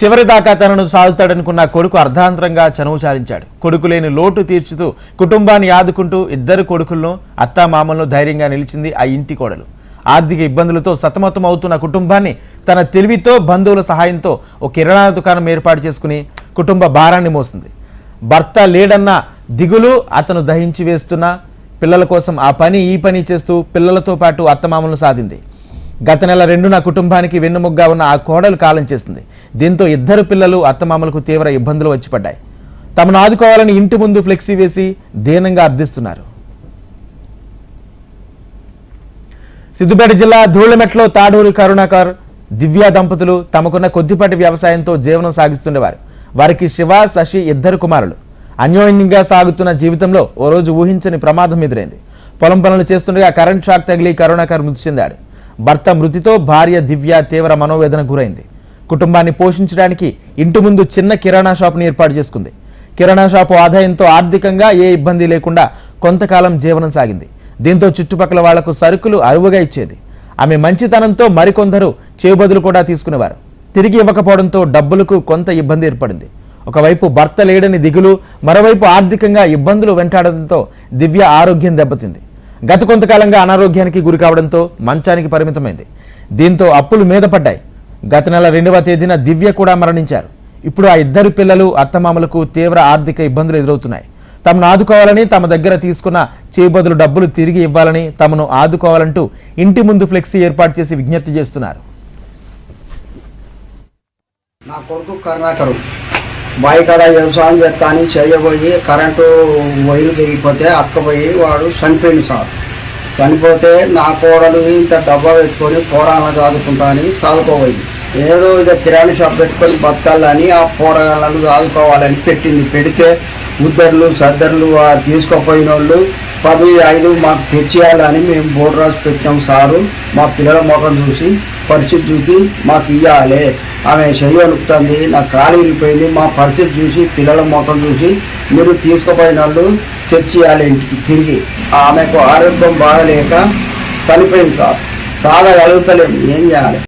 చివరిదాకా తనను సాదుతాడనుకున్న కొడుకు అర్ధాంతరంగా చనువు చాలించాడు. కొడుకు లేని లోటు తీర్చుతూ కుటుంబాన్ని ఆదుకుంటూ ఇద్దరు కొడుకులను అత్తామామలను ధైర్యంగా నిలిచింది ఆ ఇంటి కోడలు. ఆర్థిక ఇబ్బందులతో సతమతం అవుతున్న కుటుంబాన్ని తన తెలివితో బంధువుల సహాయంతో ఒక కిరాణా దుకాణం ఏర్పాటు చేసుకుని కుటుంబ భారాన్ని మోసింది. భర్త లేడన్న దిగులు అతను దహించి వేస్తున్న పిల్లల కోసం ఆ పని ఈ పని చేస్తూ పిల్లలతో పాటు అత్తమామలను సాధింది. గత నెల 2న కుటుంబానికి వెన్నుముగ్గా ఉన్న ఆ కోడలు కాలం చేసింది. దీంతో ఇద్దరు పిల్లలు అత్తమామలకు తీవ్ర ఇబ్బందులు వచ్చిపడ్డాయి. తమను ఆదుకోవాలని ఇంటి ముందు ఫ్లెక్సీ వేసి దీనంగా అర్థిస్తున్నారు. సిద్దిపేట జిల్లా ధూళమెట్లో తాడూరి కరుణాకర్, దివ్య దంపతులు తమకున్న కొద్దిపాటి వ్యవసాయంతో జీవనం సాగిస్తుండేవారు. వారికి శివ, శశి ఇద్దరు కుమారులు. అన్యోన్యంగా సాగుతున్న జీవితంలో ఓ రోజు ఊహించని ప్రమాదం ఎదురైంది. పొలం పనులు చేస్తుండగా కరెంట్ షాక్ తగిలి కరుణాకర్ మృతి చెందాడు. భర్త మృతితో భార్య దివ్య తీవ్ర మనోవేదన గురైంది. కుటుంబాన్ని పోషించడానికి ఇంటి ముందు చిన్న కిరాణా షాపుని ఏర్పాటు చేసుకుంది. కిరాణా షాపు ఆదాయంతో ఆర్థికంగా ఏ ఇబ్బంది లేకుండా కొంతకాలం జీవనం సాగింది. దీంతో చుట్టుపక్కల వాళ్లకు సరుకులు అరువుగా ఇచ్చేది. ఆమె మంచితనంతో మరికొందరు చేబదులు కూడా తీసుకునేవారు. తిరిగి ఇవ్వకపోవడంతో డబ్బులకు కొంత ఇబ్బంది ఏర్పడింది. ఒకవైపు భర్త లేడని దిగులు, మరోవైపు ఆర్థికంగా ఇబ్బందులు వెంటాడడంతో దివ్య ఆరోగ్యం దెబ్బతింది. గత కొంతకాలంగా అనారోగ్యానికి గురి కావడంతో మంచానికి పరిమితమైంది. దీంతో అప్పులు మీద పడ్డాయి. గత నెల 2వ తేదీన దివ్య కూడా మరణించారు. ఇప్పుడు ఆ ఇద్దరు పిల్లలు అత్తమామలకు తీవ్ర ఆర్థిక ఇబ్బందులు ఎదురవుతున్నాయి. తమను ఆదుకోవాలని, తమ దగ్గర తీసుకున్న చేబదులు డబ్బులు తిరిగి ఇవ్వాలని, తమను ఆదుకోవాలంటూ ఇంటి ముందు ఫ్లెక్సీ ఏర్పాటు చేసి విజ్ఞప్తి చేస్తున్నారు. నా కొడుకు కరుణాకరు బావి కాడ వ్యవసాయం చేస్తా అని చేయబోయి కరెంటు వైరు తెగిపోతే అక్కపోయి వాడు చనిపోయింది సార్. చనిపోతే నా కోడలు ఇంత డబ్బా పెట్టుకొని పోరాలను చదువుకుంటా అని చదువుకోబోయింది. ఏదో ఇక కిరాణా షాప్ పెట్టుకొని బతకాలని ఆ పోరాలను చదువుకోవాలని పెట్టింది. పెడితే ఉద్దర్లు సద్దర్లు తీసుకోపోయిన వాళ్ళు 10-5 మాకు తెచ్చేయాలని మేము బోర్డు రాసి పెట్టాం సారు. మా పిల్లల ముఖం చూసి పరిస్థితి చూసి మాకు ఇవ్వాలి. ఆమె చెయ్యి వణుకుతుంది, నా కాలు విరిగిపోయింది. మా పరిస్థితి చూసి పిల్లల ముఖం చూసి మీరు తీసుకుపోయిన వాళ్ళు తెచ్చేయాలి ఇంటికి తిరిగి. ఆమెకు ఆరోగ్యం బాగలేక చనిపోయింది సార్. చాలా కలుగుతలేము, ఏం చేయాలి?